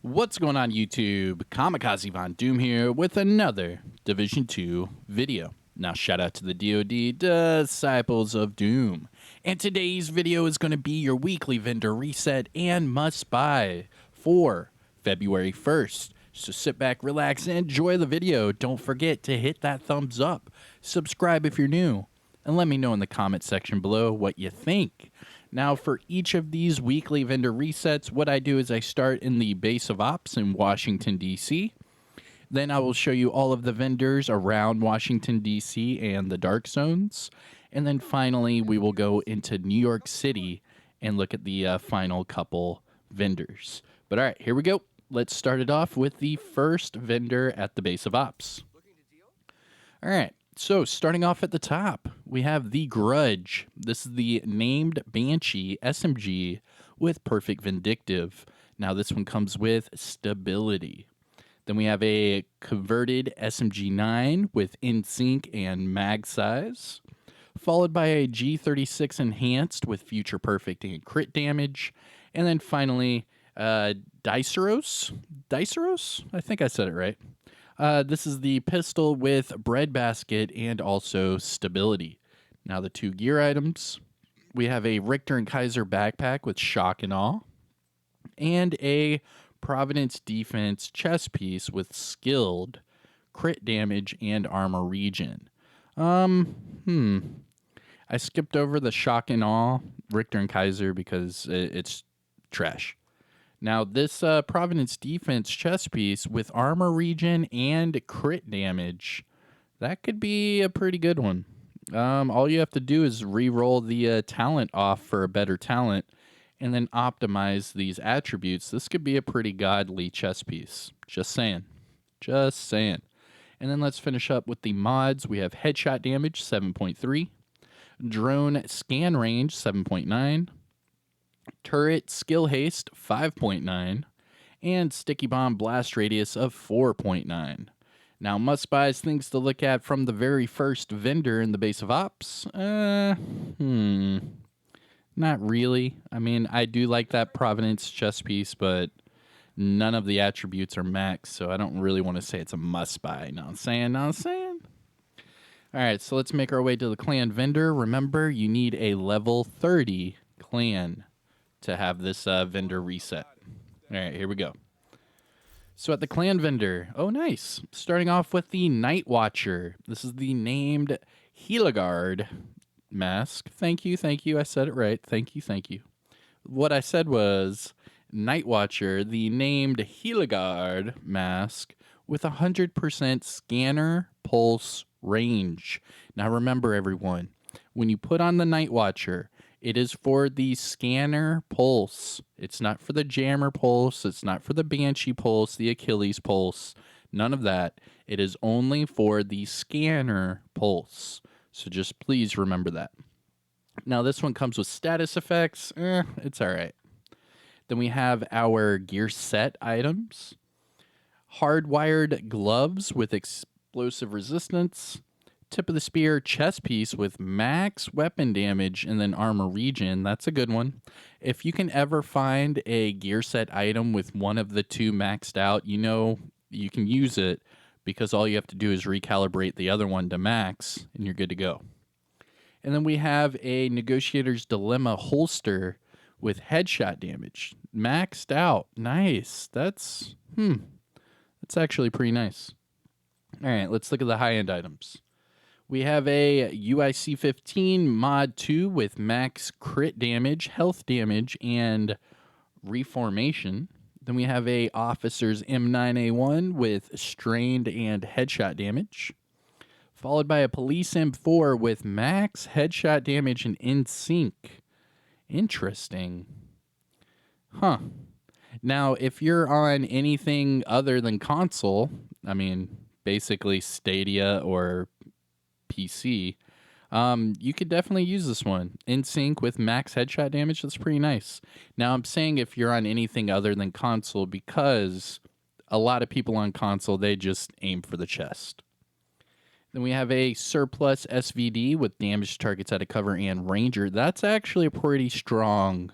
What's going on YouTube? Kamikazevondoom here with another Division 2 video. Now shout out to the DoD Disciples of Doom. And today's video is going to be your weekly vendor reset and must buy for February 1st. So sit back, relax, and enjoy the video. Don't forget to hit that thumbs up, subscribe if you're new, and let me know in the comment section below what you think. Now, for each of these weekly vendor resets, what I do is I start in the base of ops in Washington, D.C. Then I will show you all of the vendors around Washington, D.C. and the dark zones. And then finally, we will go into New York City and look at the final couple vendors. But all right, here we go. Let's start it off with the first vendor at the base of ops. All right. So, starting off at the top, we have the Grudge. This is the named Banshee Smg with Perfect Vindictive. Now, this one comes with Stability. Then we have a converted SMG-9 with In-Sync and Mag Size, followed by a G36 Enhanced with Future Perfect and Crit Damage, and then finally, Diceros? I think I said it right. This is the pistol with breadbasket and also stability. Now the two gear items. We have a Richter and Kaiser backpack with shock and awe. And a Providence Defense chest piece with skilled, crit damage, and armor regen. I skipped over the shock and awe Richter and Kaiser because it's trash. Now, this Providence Defense chest piece with armor regen and crit damage, that could be a pretty good one. All you have to do is re-roll the talent off for a better talent and then optimize these attributes. This could be a pretty godly chest piece. Just saying. Just saying. And then let's finish up with the mods. We have headshot damage, 7.3. Drone scan range, 7.9. Turret skill haste 5.9 and sticky bomb blast radius of 4.9. Now must buys things to look at from the very first vendor in the base of ops. Not really. I mean, I do like that Providence chest piece, but none of the attributes are max, so I don't really want to say it's a must buy. Know what I'm saying? All right, so let's make our way to the clan vendor. Remember, you need a level 30 clan to have this vendor reset. All right, here we go. So at the clan vendor, oh nice. Starting off with the Night Watcher. This is the named Heliegard mask. Thank you. I said it right. Thank you. What I said was Night Watcher, the named Heliegard mask with 100% scanner pulse range. Now remember everyone, when you put on the Night Watcher, it is for the scanner pulse. It's not for the jammer pulse. It's not for the Banshee pulse, the Achilles pulse. None of that. It is only for the scanner pulse. So just please remember that. Now this one comes with status effects. It's all right. Then we have our gear set items. Hardwired gloves with explosive resistance. Tip of the spear chest piece with max weapon damage and then armor regen. That's a good one. If you can ever find a gear set item with one of the two maxed out, you know you can use it because all you have to do is recalibrate the other one to max and you're good to go. And then we have a Negotiator's Dilemma holster with headshot damage. Maxed out. Nice. That's actually pretty nice. All right, let's look at the high-end items. We have a UIC-15 Mod 2 with max crit damage, health damage, and reformation. Then we have a Officer's M9A1 with strained and headshot damage. Followed by a Police M4 with max headshot damage and in-sync. Interesting. Huh. Now, if you're on anything other than console, I mean, basically Stadia or PC, you could definitely use this one. In sync with max headshot damage, that's pretty nice. Now, I'm saying if you're on anything other than console because a lot of people on console, they just aim for the chest. Then we have a Surplus SVD with damage to targets out of cover and Ranger. That's actually a pretty strong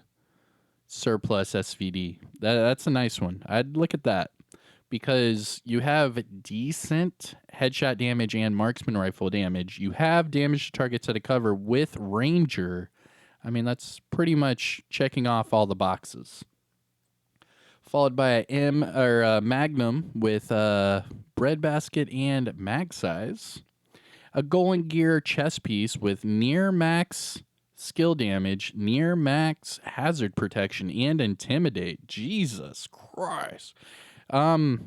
Surplus SVD. That's a nice one. I'd look at that because you have decent headshot damage and marksman rifle damage. You have damage to targets at a cover with Ranger. I mean, that's pretty much checking off all the boxes. Followed by a Magnum with breadbasket and mag size. A Golden Gear chest piece with near max skill damage, near max hazard protection, and intimidate. Jesus Christ. Yeah,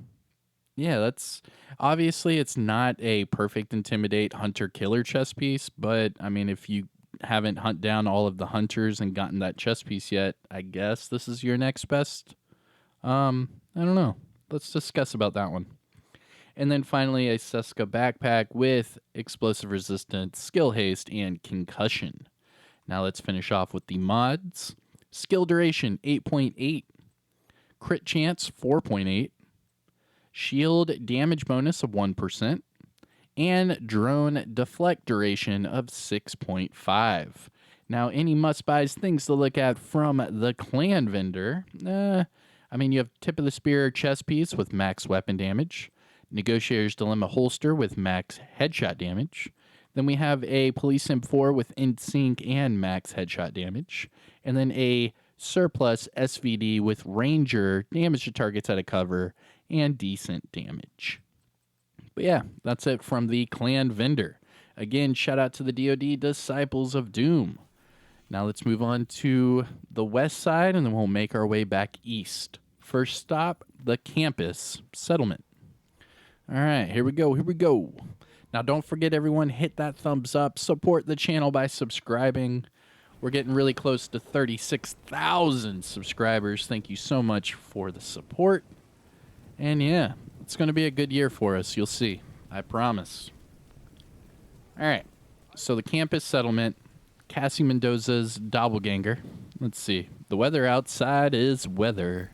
that's obviously it's not a perfect intimidate hunter killer chest piece, but I mean, if you haven't hunt down all of the hunters and gotten that chest piece yet, I guess this is your next best. I don't know. Let's discuss about that one. And then finally, a Seska backpack with explosive resistance, skill haste, and concussion. Now let's finish off with the mods. Skill duration 8.8, crit chance 4.8, shield damage bonus of 1%, and drone deflect duration of 6.5. Now, any must-buys, things to look at from the clan vendor. I mean, you have Tip of the Spear chest piece with max weapon damage, Negotiator's Dilemma holster with max headshot damage. Then we have a Police M4 with in-sync and max headshot damage. And then a Surplus SVD with Ranger, damage to targets at a cover, and decent damage. But yeah, that's it from the clan vendor. Again, shout out to the DoD Disciples of Doom. Now let's move on to the west side, and then we'll make our way back east. First stop, the campus settlement. All right, here we go. Now, don't forget, everyone, hit that thumbs up. Support the channel by subscribing. We're getting really close to 36,000 subscribers. Thank you so much for the support. And yeah, it's going to be a good year for us. You'll see. I promise. All right, so the campus settlement, Cassie Mendoza's doppelganger. Let's see. The weather outside is weather.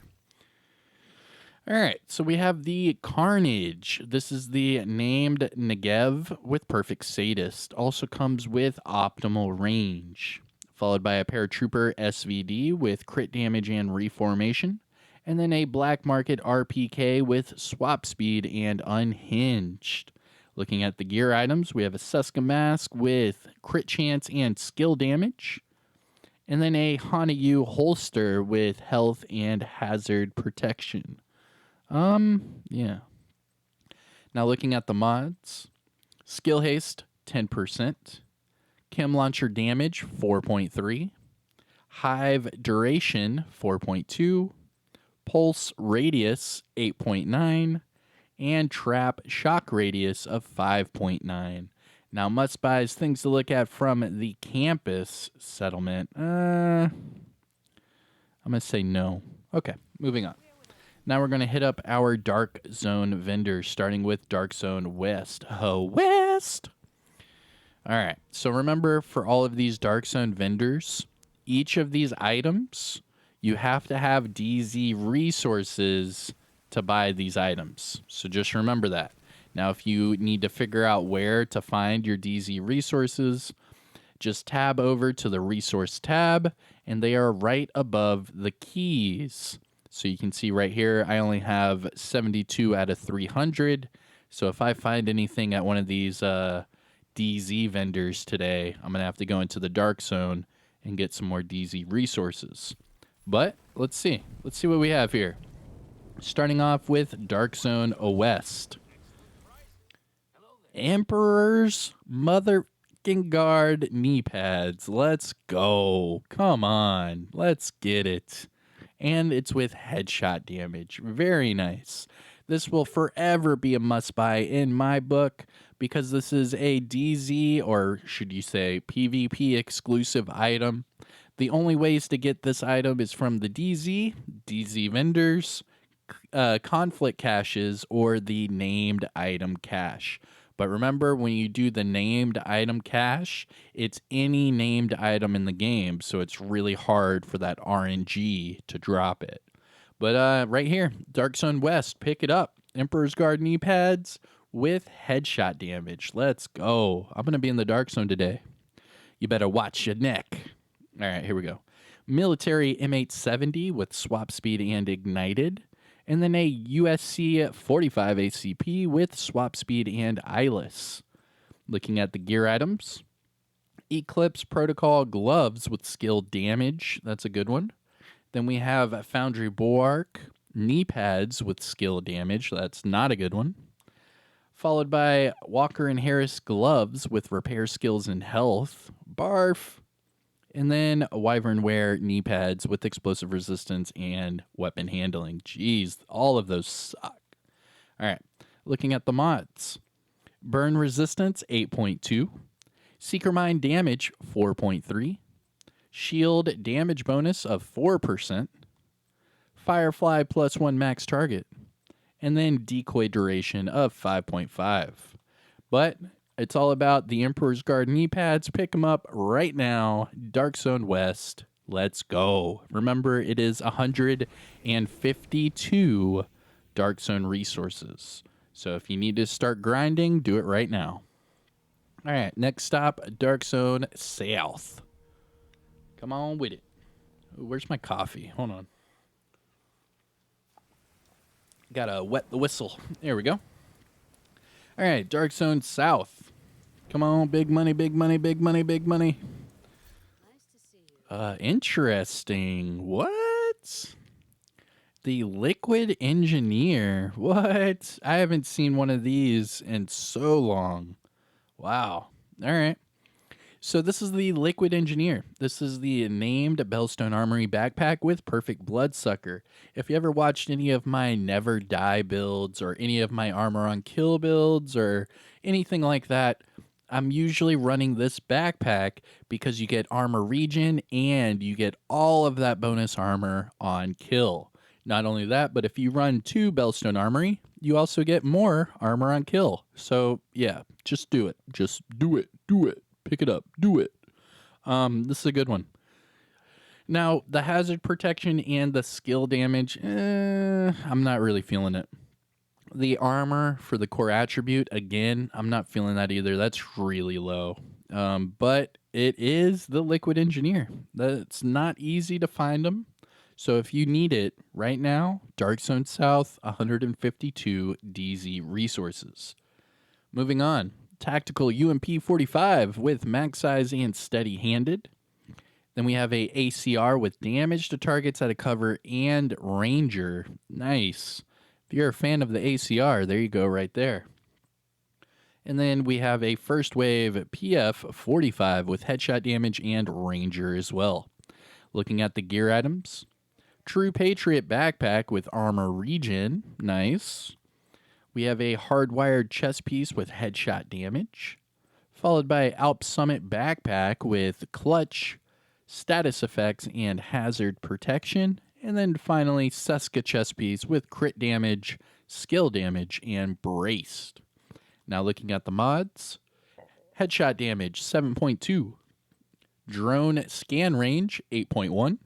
All right, so we have the Carnage. This is the named Negev with Perfect Sadist. Also comes with optimal range. Followed by a Paratrooper SVD with crit damage and reformation. And then a Black Market RPK with swap speed and unhinged. Looking at the gear items, we have a Seska mask with crit chance and skill damage. And then a Hanayu holster with health and hazard protection. Yeah. Now looking at the mods, skill haste 10%, chem launcher damage 4.3, hive duration 4.2, pulse radius 8.9, and trap shock radius of 5.9. Now must buys, things to look at from the campus settlement. I'm gonna say no. Okay, moving on. Now we're going to hit up our Dark Zone vendors, starting with Dark Zone West. Oh, West! All right, so remember, for all of these Dark Zone vendors, each of these items, you have to have DZ resources to buy these items. So just remember that. Now, if you need to figure out where to find your DZ resources, just tab over to the resource tab, and they are right above the keys. So you can see right here, I only have 72 out of 300. So if I find anything at one of these DZ vendors today, I'm going to have to go into the Dark Zone and get some more DZ resources. But let's see. Let's see what we have here. Starting off with Dark Zone West. Emperor's motherfucking guard knee pads. Let's go. Come on. Let's get it. And it's with headshot damage. Very nice. This will forever be a must-buy in my book because this is a DZ, or should you say PvP exclusive item. The only ways to get this item is from the DZ vendors, conflict caches, or the named item cache. But remember, when you do the named item cache, it's any named item in the game, so it's really hard for that RNG to drop it. But right here, Dark Zone West, pick it up. Emperor's Guard knee pads with headshot damage. Let's go. I'm going to be in the Dark Zone today. You better watch your neck. All right, here we go. Military M870 with swap speed and ignited, and then a USC 45 ACP with swap speed and eyeless. Looking at the gear items, Eclipse Protocol gloves with skill damage. That's a good one. Then we have Foundry Bulwark knee pads with skill damage. That's not a good one. Followed by Walker and Harris gloves with repair skills and health. Barf. And then Wyvern Wear knee pads with explosive resistance and weapon handling. Jeez, all of those suck. All right, looking at the mods. Burn resistance, 8.2. Seeker Mine damage, 4.3. Shield damage bonus of 4%. Firefly plus 1 max target. And then decoy duration of 5.5. But it's all about the Emperor's Guard knee pads. Pick them up right now. Dark Zone West. Let's go. Remember, it is 152 Dark Zone resources. So if you need to start grinding, do it right now. All right, next stop, Dark Zone South. Come on with it. Ooh, where's my coffee? Hold on. Gotta wet the whistle. There we go. All right, Dark Zone South. Come on, big money, big money, big money, big money. Nice to see you. Interesting. What? The Liquid Engineer. What? I haven't seen one of these in so long. Wow. All right. So this is the Liquid Engineer. This is the named Bellstone Armory backpack with Perfect Bloodsucker. If you ever watched any of my Never Die builds or any of my Armor on Kill builds or anything like that, I'm usually running this backpack because you get armor regen and you get all of that bonus armor on kill. Not only that, but if you run 2 Bellstone Armory, you also get more armor on kill. So yeah, just do it. Just do it. Do it. Pick it up. Do it. This is a good one. Now, the hazard protection and the skill damage, I'm not really feeling it. The armor for the core attribute, again, I'm not feeling that either. That's really low. But it is the Liquid Engineer. That's not easy to find them. So if you need it right now, Dark Zone South, 152 DZ resources. Moving on, Tactical UMP 45 with max size and steady handed. Then we have a ACR with damage to targets out of cover and Ranger. Nice. If you're a fan of the ACR, there you go right there. And then we have a first wave PF 45 with headshot damage and Ranger as well. Looking at the gear items, True Patriot backpack with armor regen. Nice. We have a hardwired chest piece with headshot damage, followed by Alp Summit backpack with clutch, status effects, and hazard protection. And then finally, Seska chest piece with crit damage, skill damage, and braced. Now looking at the mods, headshot damage 7.2, drone scan range 8.1,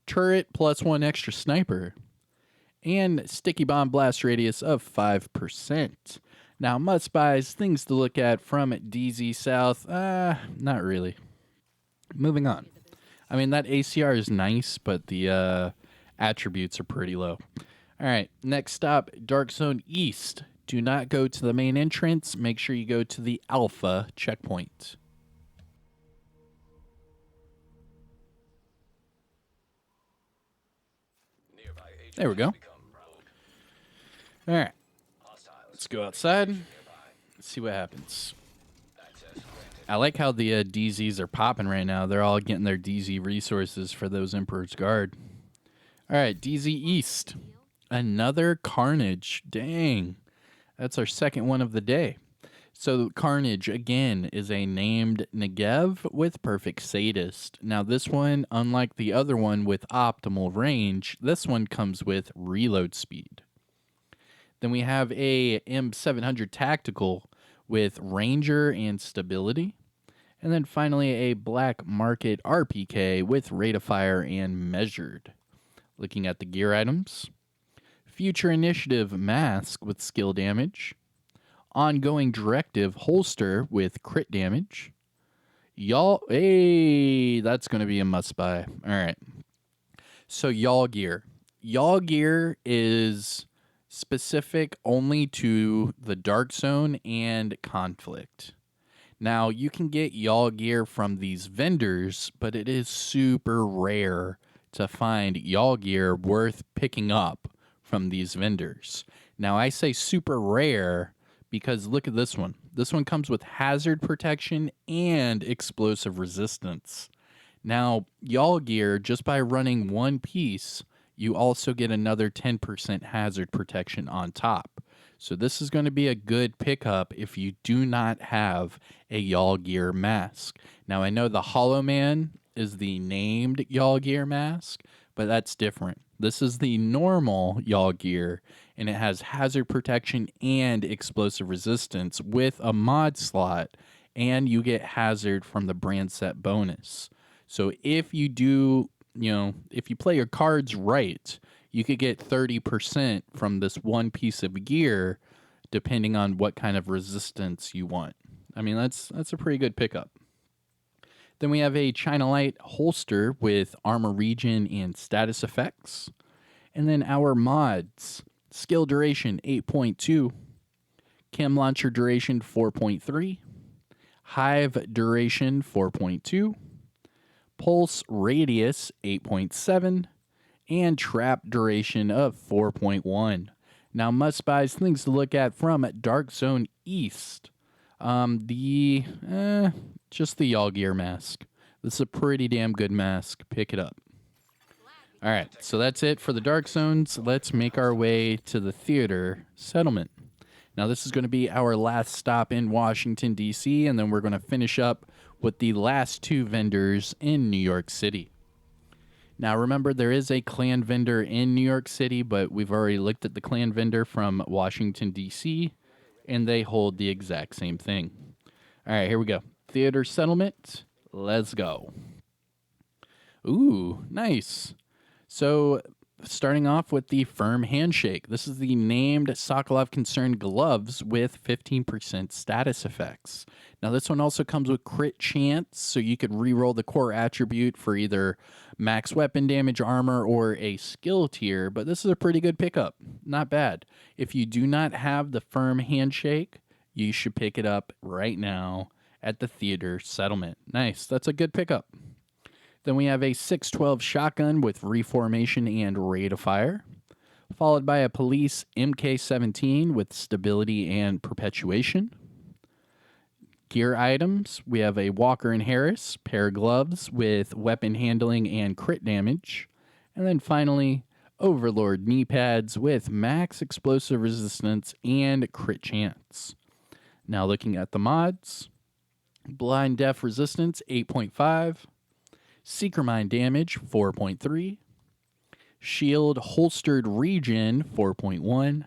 turret plus 1 extra sniper, and sticky bomb blast radius of 5%. Now, must buys, things to look at from DZ South, not really. Moving on. I mean, that ACR is nice, but the attributes are pretty low. All right, next stop, Dark Zone East. Do not go to the main entrance. Make sure you go to the Alpha checkpoint. There we go. All right, let's go outside. Let's see what happens. I like how the DZs are popping right now. They're all getting their DZ resources for those Emperor's Guard. All right, DZ East. Another Carnage. Dang. That's our second one of the day. So Carnage, again, is a named Negev with Perfect Sadist. Now this one, unlike the other one with optimal range, this one comes with reload speed. Then we have a M700 Tactical with Ranger and Stability. And then finally a Black Market RPK with Rate of Fire and Measured. Looking at the gear items, Future Initiative Mask with skill damage, Ongoing Directive Holster with crit damage, Y'all, hey, that's going to be a must buy. All right. So, Y'all Gear. Y'all Gear is specific only to the Dark Zone and Conflict. Now, you can get Y'all Gear from these vendors, but it is super rare to find Y'all Gear worth picking up from these vendors. Now, I say super rare because look at this one. This one comes with hazard protection and explosive resistance. Now, Y'all Gear, just by running one piece, you also get another 10% hazard protection on top. So this is going to be a good pickup if you do not have a Y'all Gear mask. Now, I know the Hollow Man is the named Y'all Gear mask, but that's different. This is the normal Y'all Gear, and it has hazard protection and explosive resistance with a mod slot, and you get hazard from the brand set bonus. So if you do, if you play your cards right, you could get 30% from this one piece of gear, depending on what kind of resistance you want. I mean, that's a pretty good pickup. Then we have a China Light holster with armor regen and status effects. And then our mods, skill duration 8.2, chem launcher duration 4.3, hive duration 4.2, pulse radius 8.7, and trap duration of 4.1. Now, must buys, things to look at from Dark Zone East. Just the Y'all Gear mask. This is a pretty damn good mask. Pick it up. All right, so that's it for the Dark Zones. Let's make our way to the theater settlement. Now, this is going to be our last stop in Washington, D.C., and then we're going to finish up with the last two vendors in New York City. Now, remember, there is a clan vendor in New York City, but we've already looked at the clan vendor from Washington, D.C., and they hold the exact same thing. All right, here we go. Theater settlement. Let's go. Ooh, nice. So, starting off with the firm handshake. This is the named Sokolov Concerned gloves with 15% status effects. Now, this one also comes with crit chance, so you could reroll the core attribute for either max weapon damage, armor, or a skill tier, but this is a pretty good pickup. Not bad. If you do not have the firm handshake, you should pick it up right now at the theater settlement. Nice. That's a good pickup. Then we have a 612 shotgun with reformation and rate of fire, followed by a police MK17 with stability and perpetuation. Gear items, we have a Walker and Harris pair of gloves with weapon handling and crit damage. And then finally, Overlord knee pads with max explosive resistance and crit chance. Now looking at the mods, blind deaf resistance 8.5. Seeker Mind damage, 4.3. Shield holstered regen, 4.1.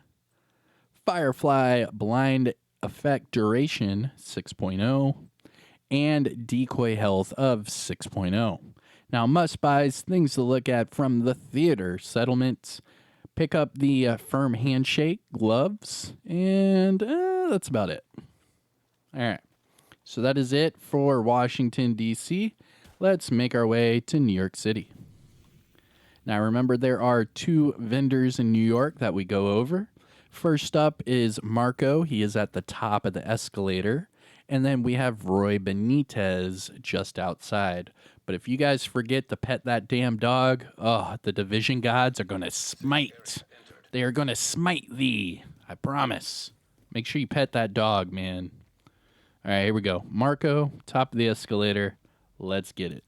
Firefly blind effect duration, 6.0. And decoy health of 6.0. Now, must buys, things to look at from the theater settlements. Pick up the firm handshake gloves, and that's about it. All right. So that is it for Washington, D.C. Let's make our way to New York City. Now, remember, there are two vendors in New York that we go over. First up is Marco. He is at the top of the escalator. And then we have Roy Benitez just outside. But if you guys forget to pet that damn dog, the division gods are going to smite. They are going to smite thee. I promise. Make sure you pet that dog, man. All right, here we go. Marco, top of the escalator. Let's get it.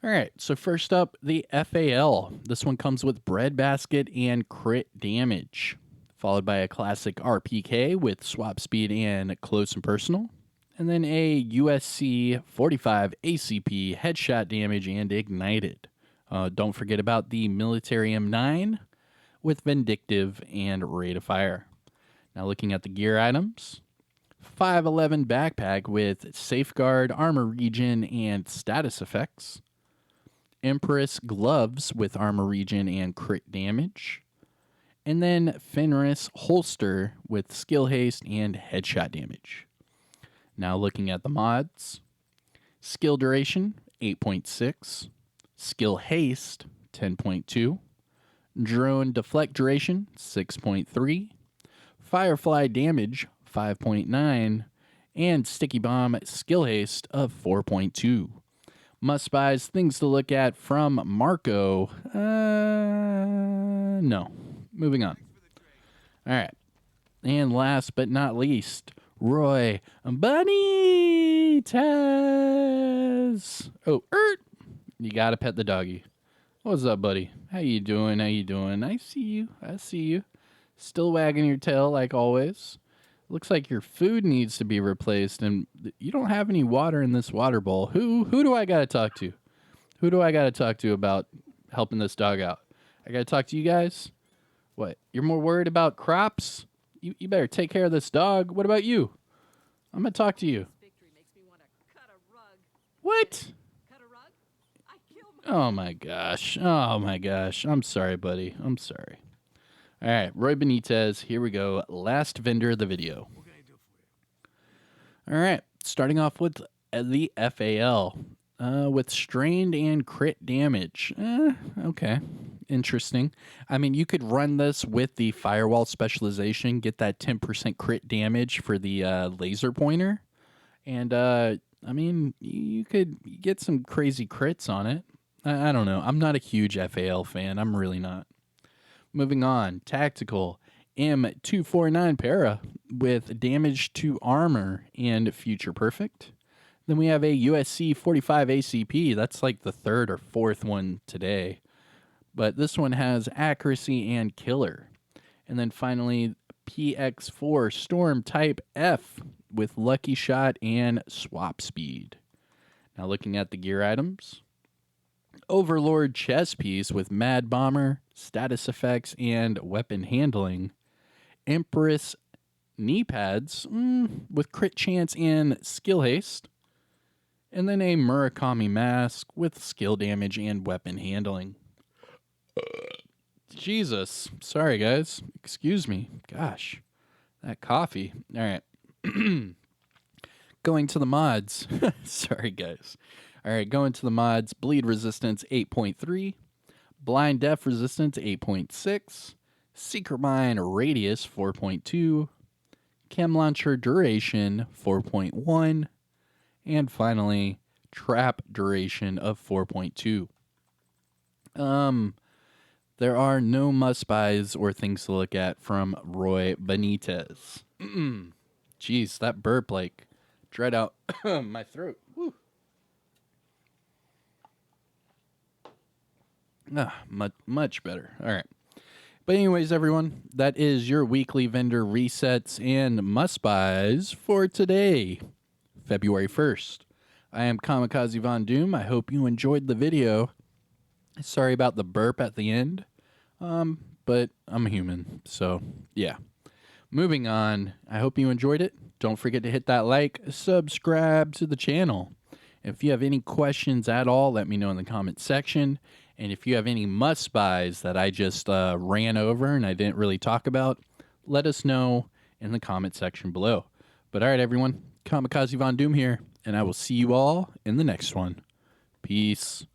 All right, so first up, the FAL. This one comes with breadbasket and crit damage, followed by a classic RPK with swap speed and close and personal, and then a USC 45 ACP headshot damage and ignited. Don't forget about the military M9 with vindictive and rate of fire. Now looking at the gear items, 511 backpack with safeguard, armor regen, and status effects. Empress gloves with armor regen and crit damage. And then Fenris holster with skill haste and headshot damage. Now looking at the mods. Skill duration, 8.6. Skill haste, 10.2. Drone deflect duration, 6.3. Firefly damage, 5.9. And sticky bomb skill haste of 4.2. Must buys, things to look at from Marco. No. Moving on. All right. And last but not least, Roy Benitez. Oh, you gotta pet the doggy. What's up, buddy? How you doing? How you doing? I see you. I see you. Still wagging your tail like always. Looks like your food needs to be replaced, and you don't have any water in this water bowl. Who do I gotta talk to? Who do I gotta talk to about helping this dog out? I gotta talk to you guys? What? You're more worried about crops? You better take care of this dog. What about you? I'm gonna talk to you. Victory makes me want to cut a rug. What? Cut a rug? I killed my Oh my gosh. Oh my gosh. I'm sorry, buddy. I'm sorry. All right, Roy Benitez. Here we go. Last vendor of the video. What can I do for you? All right, starting off with the FAL with strained and crit damage. Okay, interesting. I mean, you could run this with the firewall specialization, get that 10% crit damage for the laser pointer, and I mean, you could get some crazy crits on it. I don't know. I'm not a huge FAL fan. I'm really not. Moving on, tactical M249 para with damage to armor and future perfect. Then we have a USC 45 ACP. That's like the third or fourth one today. But this one has accuracy and killer. And then finally, PX4 Storm Type F with lucky shot and swap speed. Now looking at the gear items. Overlord chest piece with Mad Bomber, status effects, and weapon handling. Empress KNEEPADS with crit chance and skill haste. And then a Murakami mask with skill damage and weapon handling. Jesus. Sorry, guys. Excuse me. Gosh. That coffee. All right. Going to the mods. Sorry, guys. All right, going to the mods. Bleed resistance 8.3. Blind Deaf resistance 8.6. Secret Mine radius 4.2. Chem Launcher duration 4.1. And finally, Trap duration of 4.2. There are no must-buys or things to look at from Roy Benitez. Jeez, that burp, like, dread out my throat. Woo. Much better. All right. But anyways, everyone, that is your weekly vendor resets and must-buys for today, February 1st. I am Kamikazevondoom. I hope you enjoyed the video. Sorry about the burp at the end, but I'm human, so yeah. Moving on, I hope you enjoyed it. Don't forget to hit that like, subscribe to the channel. If you have any questions at all, let me know in the comment section. And if you have any must-buys that I just ran over and I didn't really talk about, let us know in the comment section below. But all right, everyone, Kamikazevondoom here, and I will see you all in the next one. Peace.